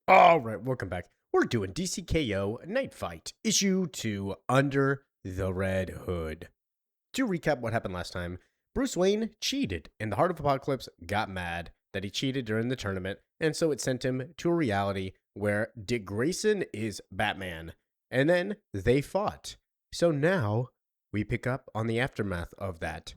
All right, welcome back. We're doing DC K.O. Night Fight, Issue 2, Under the Red Hood. To recap what happened last time, Bruce Wayne cheated, and the Heart of Apocalypse got mad that he cheated during the tournament, and so it sent him to a reality where Dick Grayson is Batman. And then they fought. So now we pick up on the aftermath of that.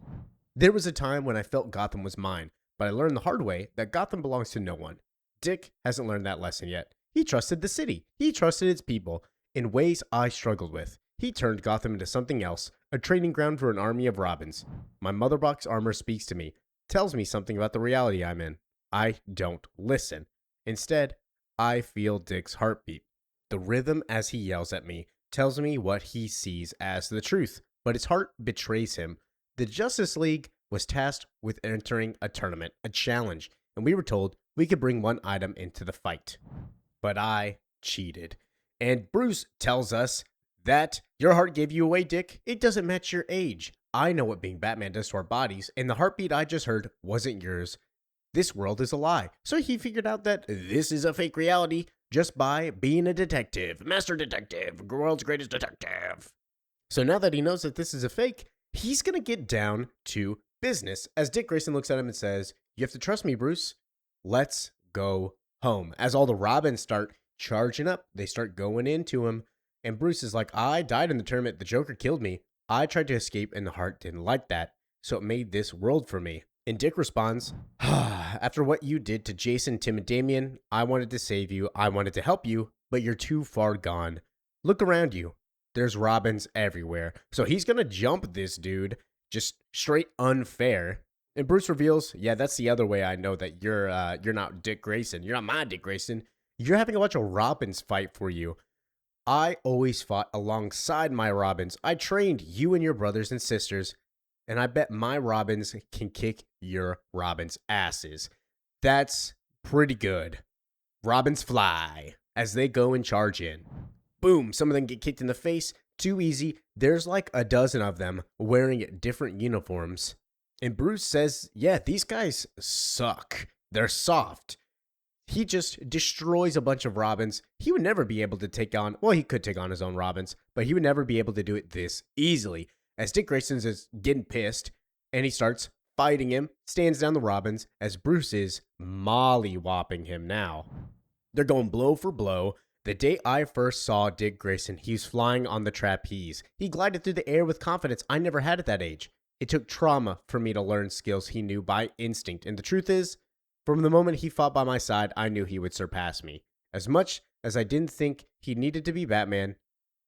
There was a time when I felt Gotham was mine, but I learned the hard way that Gotham belongs to no one. Dick hasn't learned that lesson yet. He trusted the city. He trusted its people in ways I struggled with. He turned Gotham into something else, a training ground for an army of Robins. My mother box armor speaks to me, tells me something about the reality I'm in. I don't listen. Instead, I feel Dick's heartbeat. The rhythm as he yells at me tells me what he sees as the truth, but his heart betrays him. The Justice League was tasked with entering a tournament, a challenge, and we were told we could bring one item into the fight. But I cheated. And Bruce tells us that your heart gave you away, Dick. It doesn't match your age. I know what being Batman does to our bodies, and the heartbeat I just heard wasn't yours. This world is a lie. So he figured out that this is a fake reality just by being a detective, master detective, world's greatest detective. So now that he knows that this is a fake, he's going to get down to business as Dick Grayson looks at him and says, "You have to trust me, Bruce. Let's go home." As all the Robins start charging up, they start going into him. And Bruce is like, "I died in the tournament. The Joker killed me. I tried to escape and the heart didn't like that. So it made this world for me." And Dick responds, "After what you did to Jason, Tim, and Damian, I wanted to save you. I wanted to help you, but you're too far gone. Look around you. There's Robins everywhere." So he's going to jump this dude, just straight unfair. And Bruce reveals, "Yeah, that's the other way I know that you're not Dick Grayson. You're not my Dick Grayson. You're having a bunch of Robins fight for you. I always fought alongside my Robins. I trained you and your brothers and sisters, and I bet my Robins can kick your Robins' asses." That's pretty good. Robins fly as they go and charge in. Boom, some of them get kicked in the face. Too easy. There's like a dozen of them wearing different uniforms. And Bruce says, "Yeah, these guys suck. They're soft." He just destroys a bunch of Robins. He would never be able to take on, well, he could take on his own Robins, but he would never be able to do it this easily. As Dick Grayson is getting pissed, and he starts fighting him, stands down the Robins, as Bruce is molly-whopping him now. They're going blow for blow. The day I first saw Dick Grayson, he was flying on the trapeze. He glided through the air with confidence I never had at that age. It took trauma for me to learn skills he knew by instinct, and the truth is, from the moment he fought by my side, I knew he would surpass me. As much as I didn't think he needed to be Batman,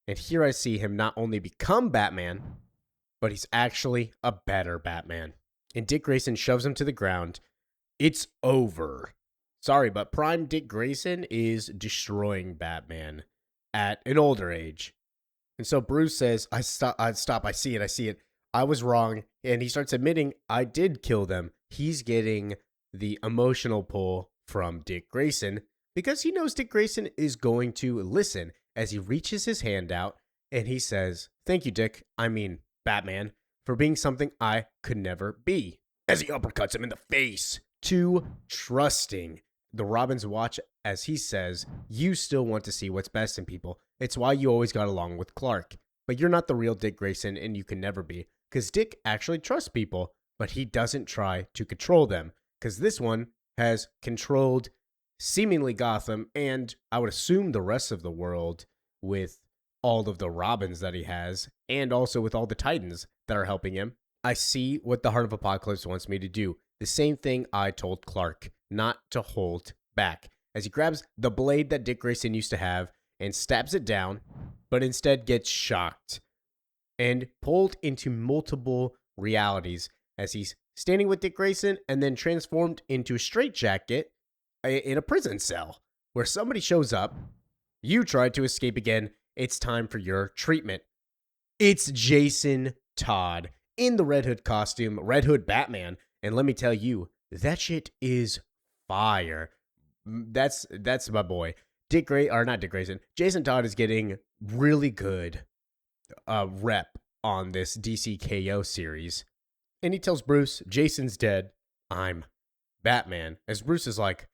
and here I see him not only become Batman, but he's actually a better Batman." And Dick Grayson shoves him to the ground. It's over. Sorry, but Prime Dick Grayson is destroying Batman at an older age. And so Bruce says, I stop, I see it. I was wrong. And he starts admitting, I did kill them. He's getting the emotional pull from Dick Grayson because he knows Dick Grayson is going to listen as he reaches his hand out and he says, "Thank you, Dick. I mean, Batman, for being something I could never be." As he uppercuts him in the face. Too trusting. The Robins watch as he says, "You still want to see what's best in people. It's why you always got along with Clark. But you're not the real Dick Grayson, and you can never be. Because Dick actually trusts people, but he doesn't try to control them. Because this one has controlled seemingly Gotham, and I would assume the rest of the world with all of the Robins that he has, and also with all the Titans that are helping him. I see what the Heart of Apocalypse wants me to do. The same thing I told Clark, not to hold back." As he grabs the blade that Dick Grayson used to have and stabs it down, but instead gets shocked and pulled into multiple realities as he's standing with Dick Grayson and then transformed into a straitjacket in a prison cell where somebody shows up. "You tried to escape again. It's time for your treatment." It's Jason Todd in the Red Hood costume, Red Hood Batman. And let me tell you, that shit is fire. That's my boy. Not Dick Grayson. Jason Todd is getting really good rep on this DC K.O. series. And he tells Bruce, "Jason's dead. I'm Batman." As Bruce is like,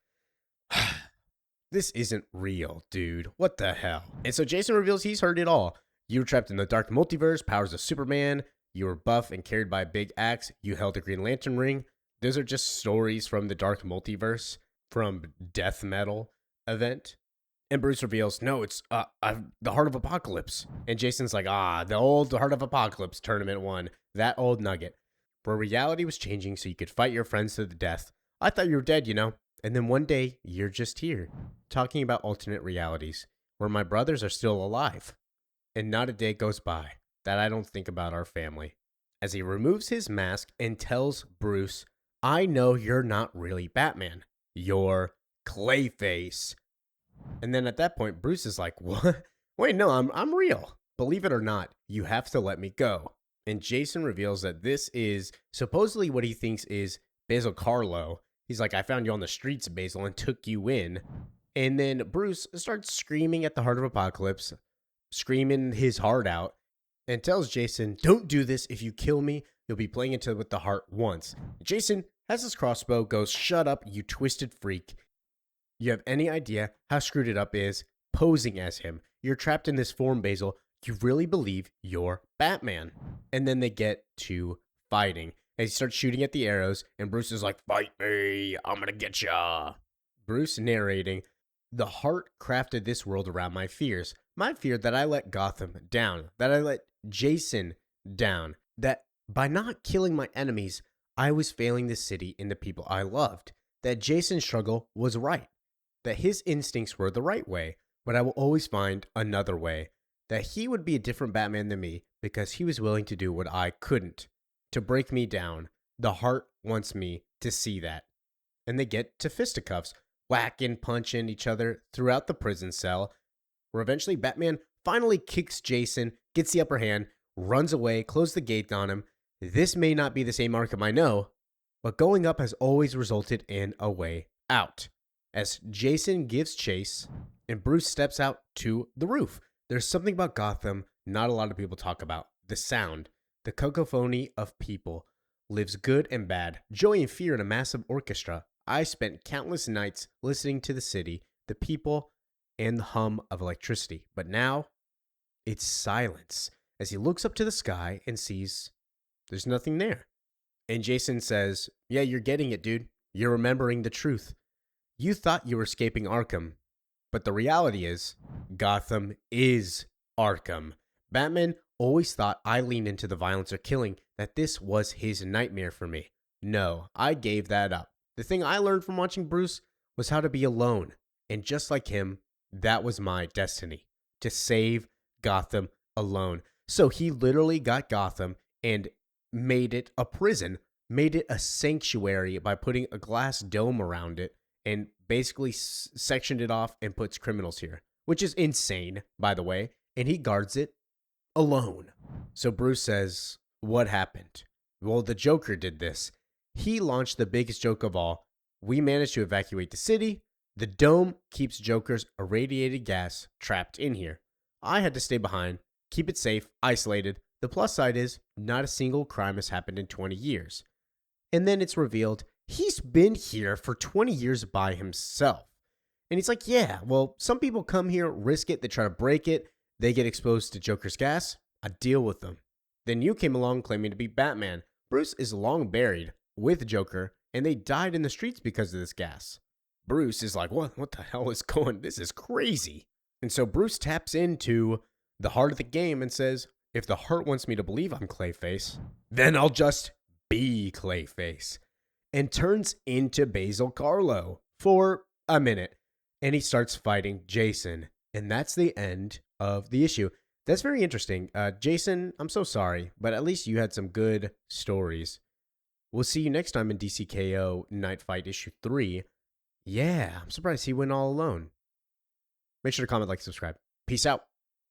This isn't real, dude. What the hell? And so Jason reveals he's heard it all. You were trapped in the dark multiverse, powers of Superman. You were buff and carried by a big axe. You held a Green Lantern ring. Those are just stories from the dark multiverse, from death metal event. And Bruce reveals, no, it's the Heart of Apocalypse. And Jason's like, the old Heart of Apocalypse tournament one. That old nugget. Where reality was changing so you could fight your friends to the death. I thought you were dead, you know. And then one day, you're just here, talking about alternate realities, where my brothers are still alive. And not a day goes by that I don't think about our family. As he removes his mask and tells Bruce, I know you're not really Batman. You're Clayface. And then at that point, Bruce is like, what? Wait, no, I'm real. Believe it or not, you have to let me go. And Jason reveals that this is supposedly what he thinks is Basil Karlo. He's like, I found you on the streets, Basil, and took you in. And then Bruce starts screaming at the Heart of Apocalypse, screaming his heart out, and tells Jason, don't do this. If you kill me, you'll be playing into it with the heart once. Jason has his crossbow, goes, shut up, you twisted freak. You have any idea how screwed it up is posing as him? You're trapped in this form, Basil. You really believe you're Batman. And then they get to fighting. And he starts shooting at the arrows, and Bruce is like, fight me, I'm gonna get ya. Bruce narrating, the heart crafted this world around my fears. My fear that I let Gotham down, that I let Jason down, that by not killing my enemies, I was failing the city and the people I loved, that Jason's struggle was right, that his instincts were the right way, but I will always find another way, that he would be a different Batman than me because he was willing to do what I couldn't. To break me down. The heart wants me to see that. And they get to fisticuffs, whacking, punching each other throughout the prison cell, where eventually Batman finally kicks Jason, gets the upper hand, runs away, closes the gate on him. This may not be the same Arkham I know, but going up has always resulted in a way out. As Jason gives chase, and Bruce steps out to the roof. There's something about Gotham not a lot of people talk about. The sound. The cacophony of people lives good and bad, joy and fear in a massive orchestra. I spent countless nights listening to the city, the people, and the hum of electricity. But now, it's silence as he looks up to the sky and sees there's nothing there. And Jason says, yeah, you're getting it, dude. You're remembering the truth. You thought you were escaping Arkham, but the reality is, Gotham is Arkham. Batman always thought I leaned into the violence or killing, that this was his nightmare for me. No, I gave that up. The thing I learned from watching Bruce was how to be alone. And just like him, that was my destiny. To save Gotham alone. So he literally got Gotham and made it a prison, made it a sanctuary by putting a glass dome around it and basically sectioned it off and puts criminals here. Which is insane, by the way. And he guards it alone. So Bruce says, what happened? Well, the Joker did this. He launched the biggest joke of all. We managed to evacuate the city. The dome keeps Joker's irradiated gas trapped in here. I had to stay behind, keep it safe, isolated. The plus side is, not a single crime has happened in 20 years. And then it's revealed, he's been here for 20 years by himself. And he's like, yeah, well, some people come here, risk it, they try to break it, they get exposed to Joker's gas, I deal with them. Then you came along claiming to be Batman. Bruce is long buried with Joker, and they died in the streets because of this gas. Bruce is like, what the hell is going, this is crazy. And so Bruce taps into the heart of the game and says, if the heart wants me to believe I'm Clayface, then I'll just be Clayface. And turns into Basil Karlo for a minute. And he starts fighting Jason. And that's the end of the issue. That's very interesting. Jason, I'm so sorry, but at least you had some good stories. We'll see you next time in DC K.O. KnightFight issue 3. Yeah, I'm surprised he went all alone. Make sure to comment, like, subscribe. Peace out.